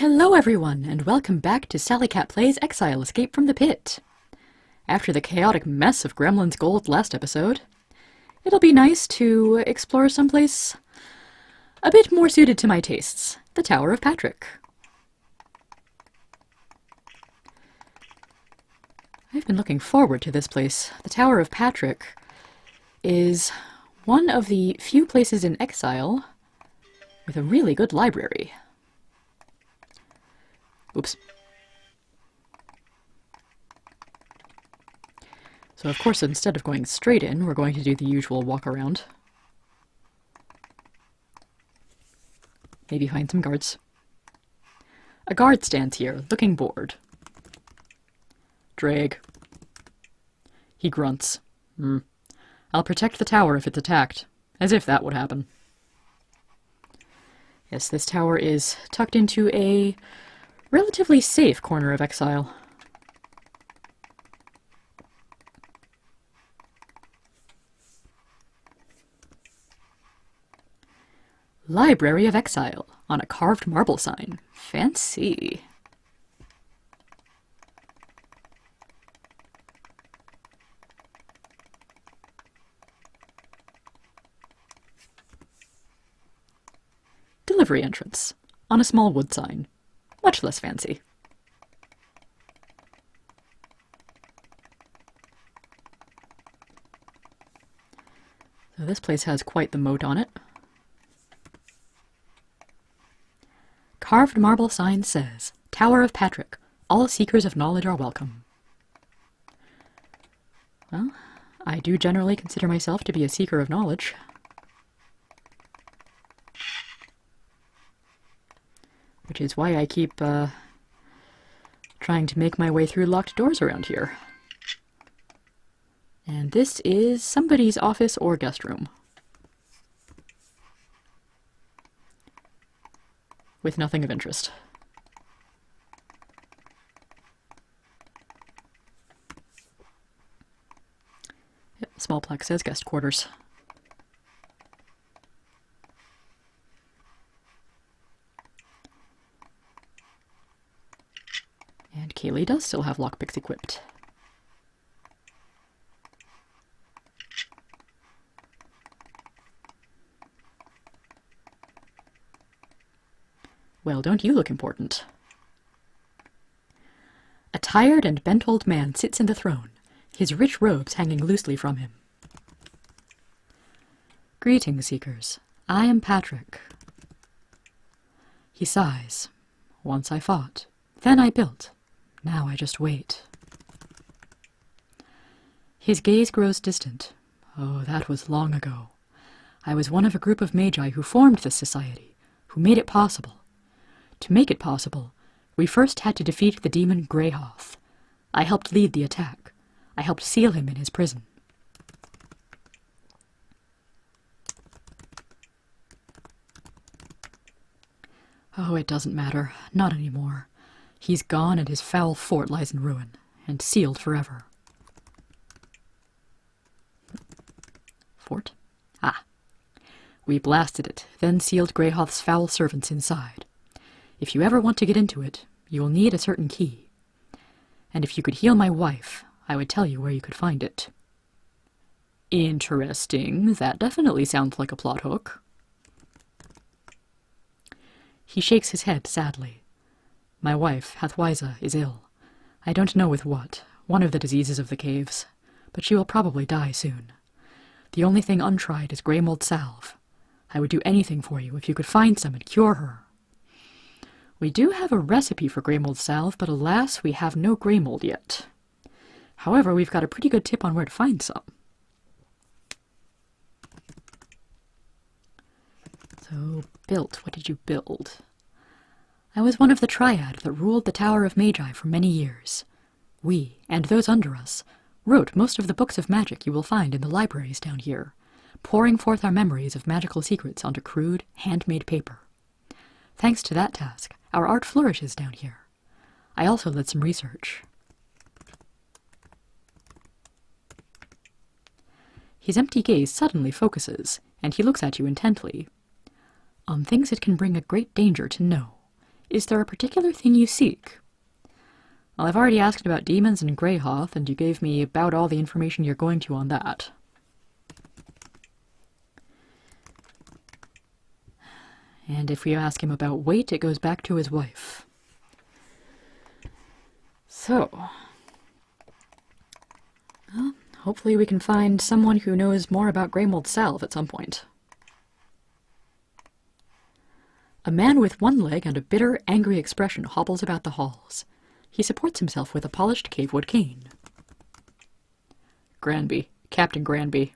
Hello everyone, and welcome back to Sally Cat Plays Exile Escape from the Pit. After the chaotic mess of Gremlin's Gold last episode, it'll be nice to explore someplace a bit more suited to my tastes, the Tower of Patrick. I've been looking forward to this place. The Tower of Patrick is one of the few places in Exile with a really good library. Oops. So of course, instead of going straight in, we're going to do the usual walk around. Maybe find some guards. A guard stands here, looking bored. Drag. He grunts. I'll protect the tower if it's attacked. As if that would happen. Yes, this tower is tucked into a relatively safe corner of Exile. Library of Exile, on a carved marble sign. Fancy. Delivery entrance, on a small wood sign. Much less fancy. So this place has quite the moat on it. Carved marble sign says, Tower of Patrick, all seekers of knowledge are welcome. Well, I do generally consider myself to be a seeker of knowledge. Which is why I keep trying to make my way through locked doors around here. And this is somebody's office or guest room. With nothing of interest. Yep, small plaque says guest quarters. And Kaylee does still have lockpicks equipped. Well, don't you look important? A tired and bent old man sits in the throne, his rich robes hanging loosely from him. Greetings, seekers. I am Patrick. He sighs. Once I fought, then I built. Now I just wait. His gaze grows distant. Oh, that was long ago. I was one of a group of magi who formed this society, who made it possible. To make it possible, we first had to defeat the demon Greyhoth. I helped lead the attack. I helped seal him in his prison. Oh, it doesn't matter. Not anymore. He's gone and his foul fort lies in ruin, and sealed forever. Fort? Ah. We blasted it, then sealed Greyhoth's foul servants inside. If you ever want to get into it, you will need a certain key. And if you could heal my wife, I would tell you where you could find it. Interesting. That definitely sounds like a plot hook. He shakes his head sadly. My wife, Hathwyza, is ill. I don't know with what, one of the diseases of the caves, but she will probably die soon. The only thing untried is grey mold salve. I would do anything for you if you could find some and cure her. We do have a recipe for grey mold salve, but alas, we have no grey mold yet. However, we've got a pretty good tip on where to find some. So, built. What did you build? I was one of the triad that ruled the Tower of Magi for many years. We, and those under us, wrote most of the books of magic you will find in the libraries down here, pouring forth our memories of magical secrets onto crude, handmade paper. Thanks to that task, our art flourishes down here. I also led some research. His empty gaze suddenly focuses, and he looks at you intently. On things it can bring a great danger to know. Is there a particular thing you seek? Well, I've already asked about demons and Greyhoth, and you gave me about all the information you're going to on that. And if we ask him about weight, it goes back to his wife. So, well, hopefully we can find someone who knows more about Greymold Salve at some point. A man with one leg and a bitter, angry expression hobbles about the halls. He supports himself with a polished cavewood cane. Granby. Captain Granby.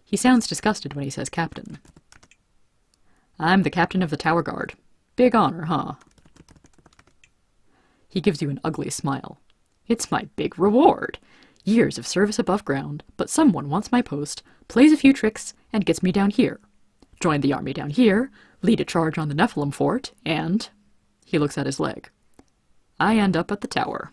He sounds disgusted when he says captain. I'm the captain of the Tower Guard. Big honor, huh? He gives you an ugly smile. It's my big reward. Years of service above ground, but someone wants my post, plays a few tricks, and gets me down here. Join the army down here, lead a charge on the Nephilim fort, and... He looks at his leg. I end up at the tower.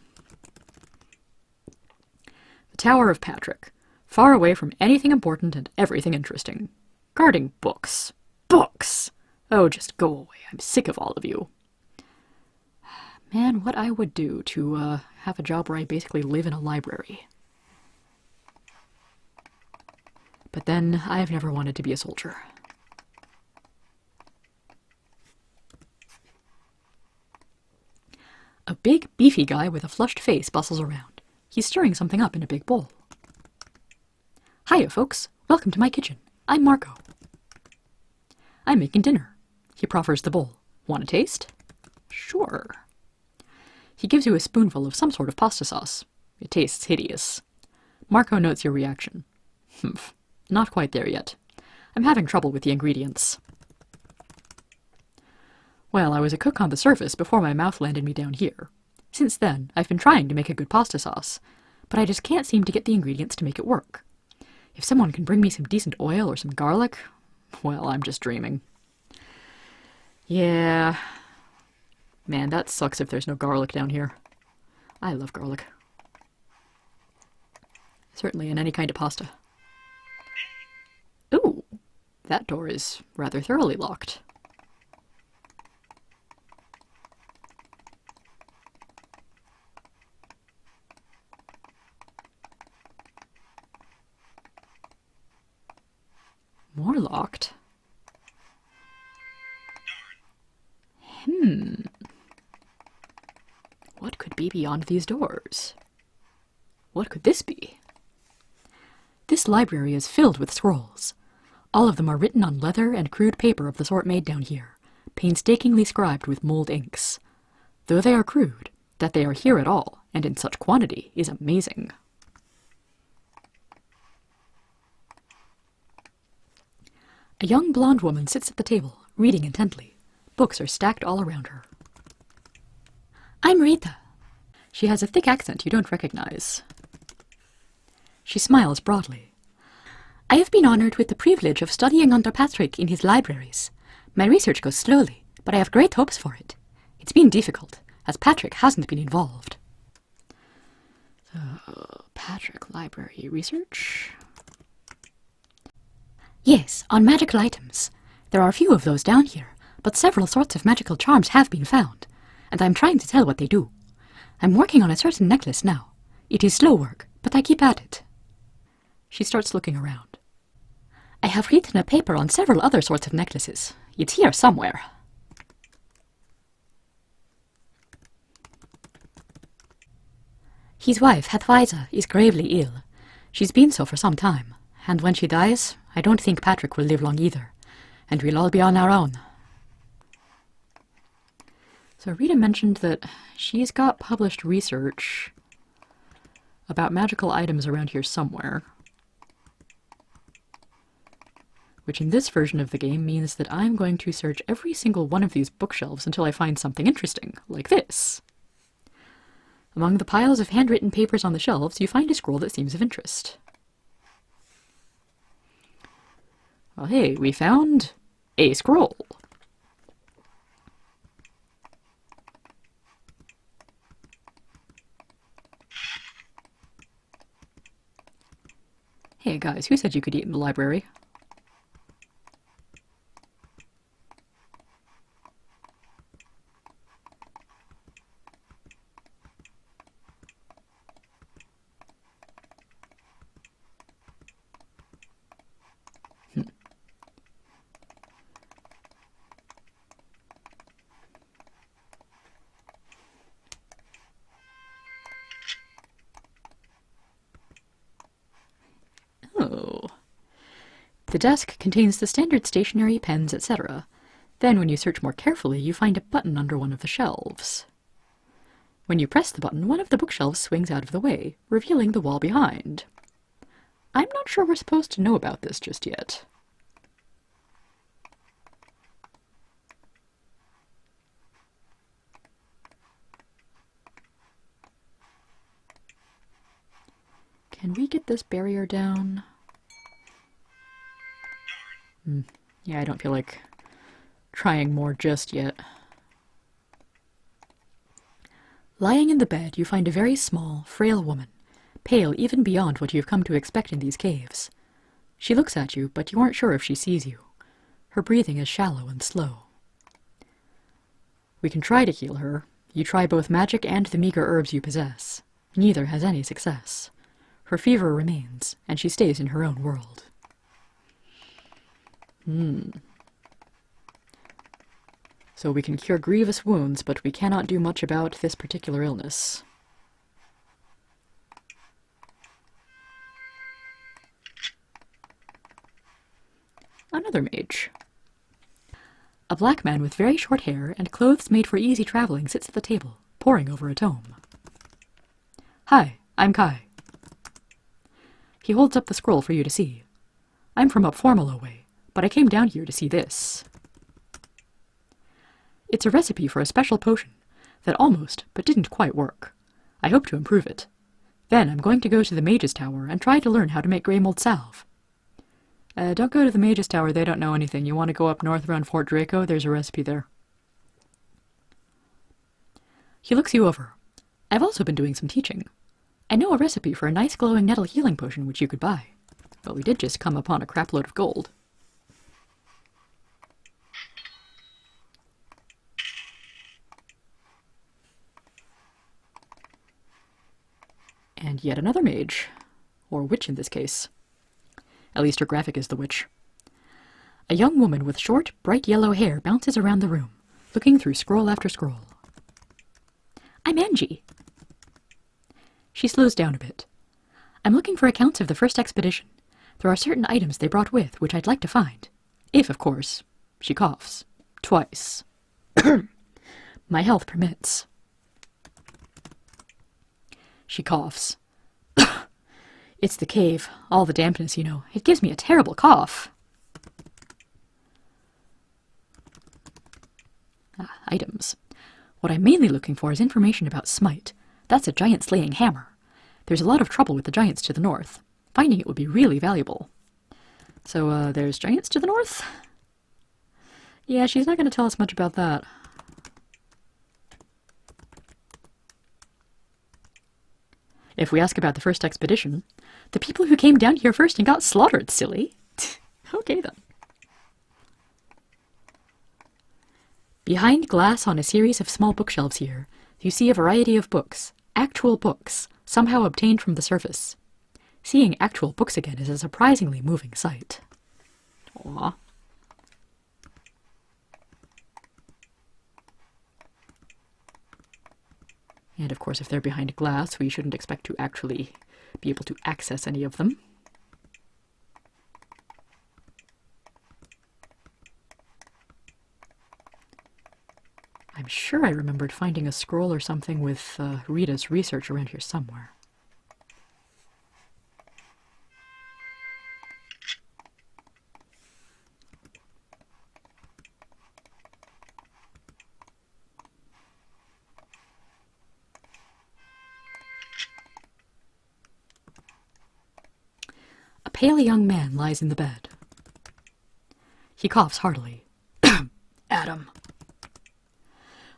The Tower of Patrick. Far away from anything important and everything interesting. Guarding books. Books! Oh, just go away. I'm sick of all of you. Man, what I would do to have a job where I basically live in a library. But then, I've never wanted to be a soldier. A big, beefy guy with a flushed face bustles around. He's stirring something up in a big bowl. Hiya, folks. Welcome to my kitchen. I'm Marco. I'm making dinner. He proffers the bowl. Want a taste? Sure. He gives you a spoonful of some sort of pasta sauce. It tastes hideous. Marco notes your reaction. Humph. Not quite there yet. I'm having trouble with the ingredients. Well, I was a cook on the surface before my mouth landed me down here. Since then, I've been trying to make a good pasta sauce, but I just can't seem to get the ingredients to make it work. If someone can bring me some decent oil or some garlic, well, I'm just dreaming. Yeah. Man, that sucks if there's no garlic down here. I love garlic. Certainly in any kind of pasta. Ooh, that door is rather thoroughly locked. More locked? What could be beyond these doors? What could this be? This library is filled with scrolls. All of them are written on leather and crude paper of the sort made down here, painstakingly scribed with mold inks. Though they are crude, that they are here at all, and in such quantity, is amazing. A young blonde woman sits at the table, reading intently. Books are stacked all around her. I'm Rita. She has a thick accent you don't recognize. She smiles broadly. I have been honored with the privilege of studying under Patrick in his libraries. My research goes slowly, but I have great hopes for it. It's been difficult, as Patrick hasn't been involved. Patrick Library Research? Yes, on magical items. There are a few of those down here, but several sorts of magical charms have been found, and I'm trying to tell what they do. I'm working on a certain necklace now. It is slow work, but I keep at it. She starts looking around. I have written a paper on several other sorts of necklaces. It's here somewhere. His wife, Hathweiser, is gravely ill. She's been so for some time, and when she dies, I don't think Patrick will live long either, and we'll all be on our own. So Rita mentioned that she's got published research about magical items around here somewhere, which in this version of the game means that I'm going to search every single one of these bookshelves until I find something interesting, like this. Among the piles of handwritten papers on the shelves, you find a scroll that seems of interest. Well, hey, we found a scroll. Hey guys, who said you could eat in the library? The desk contains the standard stationery, pens, etc. Then, when you search more carefully, you find a button under one of the shelves. When you press the button, one of the bookshelves swings out of the way, revealing the wall behind. I'm not sure we're supposed to know about this just yet. Can we get this barrier down? Yeah, I don't feel like trying more just yet. Lying in the bed, you find a very small, frail woman, pale even beyond what you've come to expect in these caves. She looks at you, but you aren't sure if she sees you. Her breathing is shallow and slow. We can try to heal her. You try both magic and the meager herbs you possess. Neither has any success. Her fever remains, and she stays in her own world. So we can cure grievous wounds, but we cannot do much about this particular illness. Another mage. A black man with very short hair and clothes made for easy traveling sits at the table, poring over a tome. Hi, I'm Kai. He holds up the scroll for you to see. I'm from up Formalo way, but I came down here to see this. It's a recipe for a special potion that almost, but didn't quite work. I hope to improve it. Then I'm going to go to the Mage's Tower and try to learn how to make grey mold salve. Don't go to the Mage's Tower, they don't know anything. You want to go up north around Fort Draco, there's a recipe there. He looks you over. I've also been doing some teaching. I know a recipe for a nice glowing nettle healing potion which you could buy. But we did just come upon a crapload of gold. And yet another mage. Or witch in this case. At least her graphic is the witch. A young woman with short, bright yellow hair bounces around the room, looking through scroll after scroll. I'm Angie. She slows down a bit. I'm looking for accounts of the first expedition. There are certain items they brought with, which I'd like to find. If, of course, she coughs. Twice. My health permits. She coughs. It's the cave. All the dampness, you know. It gives me a terrible cough. Items. What I'm mainly looking for is information about Smite. That's a giant slaying hammer. There's a lot of trouble with the giants to the north. Finding it would be really valuable. So, there's giants to the north? Yeah, she's not going to tell us much about that. If we ask about the first expedition, the people who came down here first and got slaughtered, silly. Okay, then. Behind glass on a series of small bookshelves here, you see a variety of books, actual books, somehow obtained from the surface. Seeing actual books again is a surprisingly moving sight. Aww. And of course, if they're behind glass, we shouldn't expect to actually be able to access any of them. I'm sure I remembered finding a scroll or something with Rita's research around here somewhere. A pale young man lies in the bed. He coughs heartily. Adam.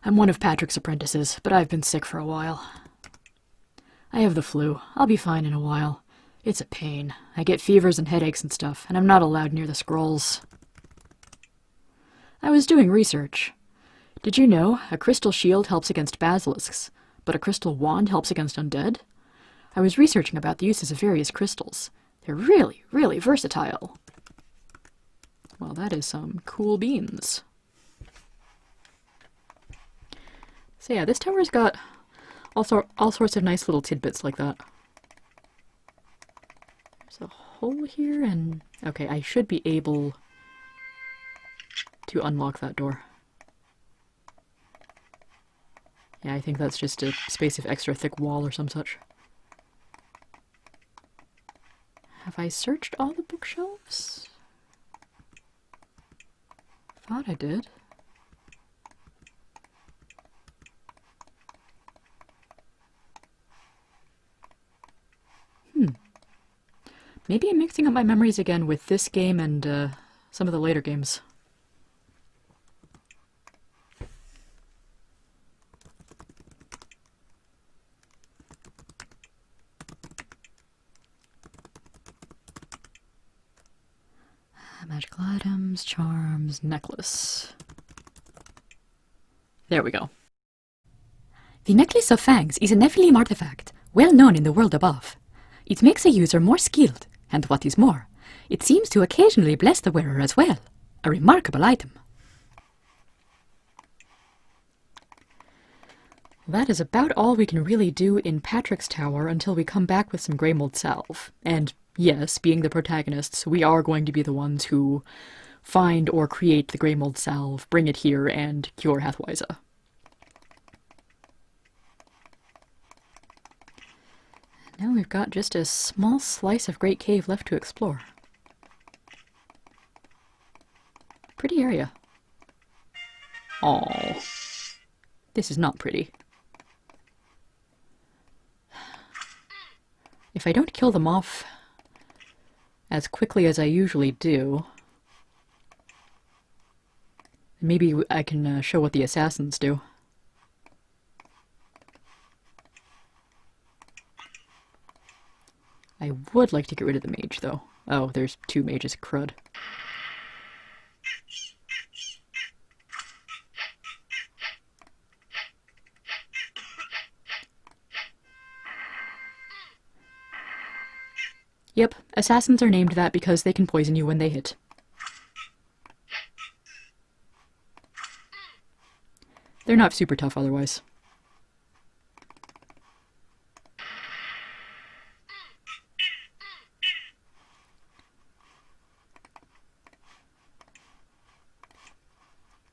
I'm one of Patrick's apprentices, but I've been sick for a while. I have the flu. I'll be fine in a while. It's a pain. I get fevers and headaches and stuff, and I'm not allowed near the scrolls. I was doing research. Did you know a crystal shield helps against basilisks, but a crystal wand helps against undead? I was researching about the uses of various crystals. They're really, really versatile. Well, that is some cool beans. So yeah, this tower's got all sorts of nice little tidbits like that. There's a pull here and... Okay, I should be able to unlock that door. Yeah, I think that's just a space of extra thick wall or some such. Have I searched all the bookshelves? Thought I did. Maybe I'm mixing up my memories again with this game and some of the later games. Magical items, charms, necklace. There we go. The Necklace of Fangs is a Nephilim artifact, well known in the world above. It makes a user more skilled, and what is more, it seems to occasionally bless the wearer as well. A remarkable item. That is about all we can really do in Patrick's Tower until we come back with some Grey Mold Salve. And yes, being the protagonists, we are going to be the ones who find or create the Grey Mold Salve, bring it here, and cure Hathwyza. Now we've got just a small slice of Great Cave left to explore. Pretty area. Aww. This is not pretty. If I don't kill them off as quickly as I usually do, maybe I can show what the assassins do. I would like to get rid of the mage, though. Oh, there's 2 mages, crud. Yep, assassins are named that because they can poison you when they hit. They're not super tough otherwise.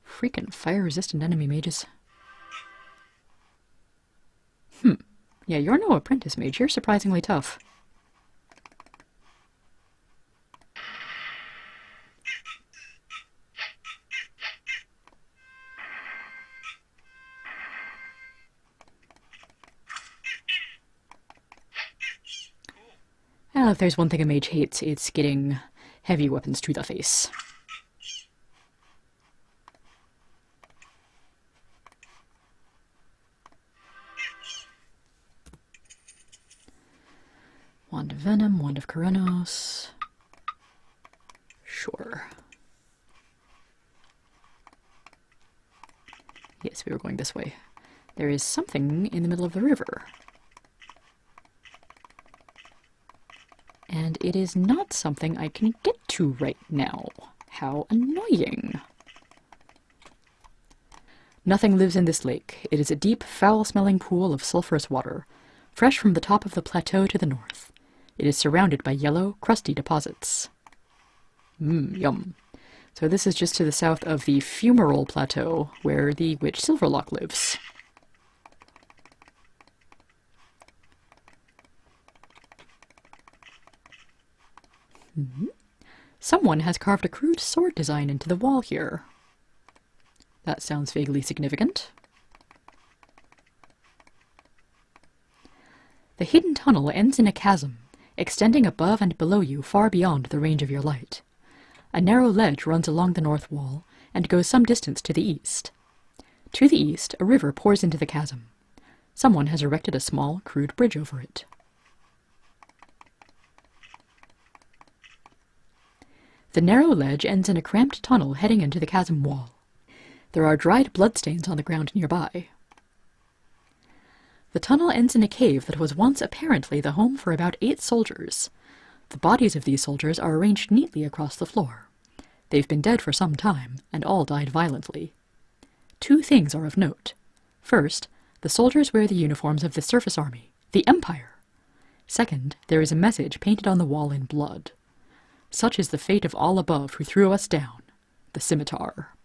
Freaking fire-resistant enemy mages. Yeah, you're no apprentice mage. You're surprisingly tough. Well, if there's one thing a mage hates, it's getting heavy weapons to the face. Wand of Venom, Wand of Keranos. Sure. Yes, we were going this way. There is something in the middle of the river. And it is not something I can get to right now. How annoying. Nothing lives in this lake. It is a deep, foul-smelling pool of sulphurous water, fresh from the top of the plateau to the north. It is surrounded by yellow, crusty deposits. Yum. So this is just to the south of the Fumarole Plateau, where the witch Silverlock lives. Someone has carved a crude sword design into the wall here. That sounds vaguely significant. The hidden tunnel ends in a chasm, extending above and below you far beyond the range of your light. A narrow ledge runs along the north wall and goes some distance to the east. To the east, a river pours into the chasm. Someone has erected a small, crude bridge over it. The narrow ledge ends in a cramped tunnel heading into the chasm wall. There are dried bloodstains on the ground nearby. The tunnel ends in a cave that was once apparently the home for about 8 soldiers. The bodies of these soldiers are arranged neatly across the floor. They've been dead for some time, and all died violently. 2 things are of note. First, the soldiers wear the uniforms of the surface army, the Empire. Second, there is a message painted on the wall in blood. Such is the fate of all above who threw us down. The scimitar.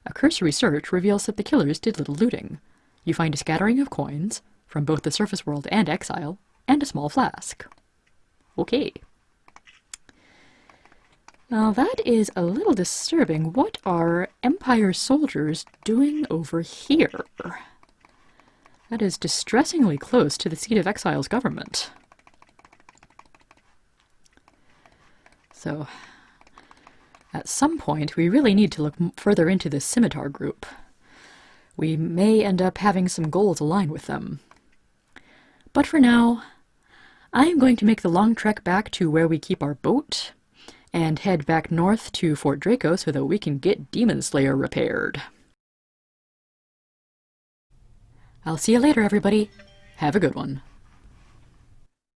A cursory search reveals that the killers did little looting. You find a scattering of coins, from both the surface world and Exile, and a small flask. Okay. Now that is a little disturbing. What are Empire soldiers doing over here? That is distressingly close to the seat of Exile's government. So, at some point, we really need to look further into this scimitar group. We may end up having some goals align with them. But for now, I am going to make the long trek back to where we keep our boat, and head back north to Fort Draco so that we can get Demon Slayer repaired. I'll see you later, everybody. Have a good one.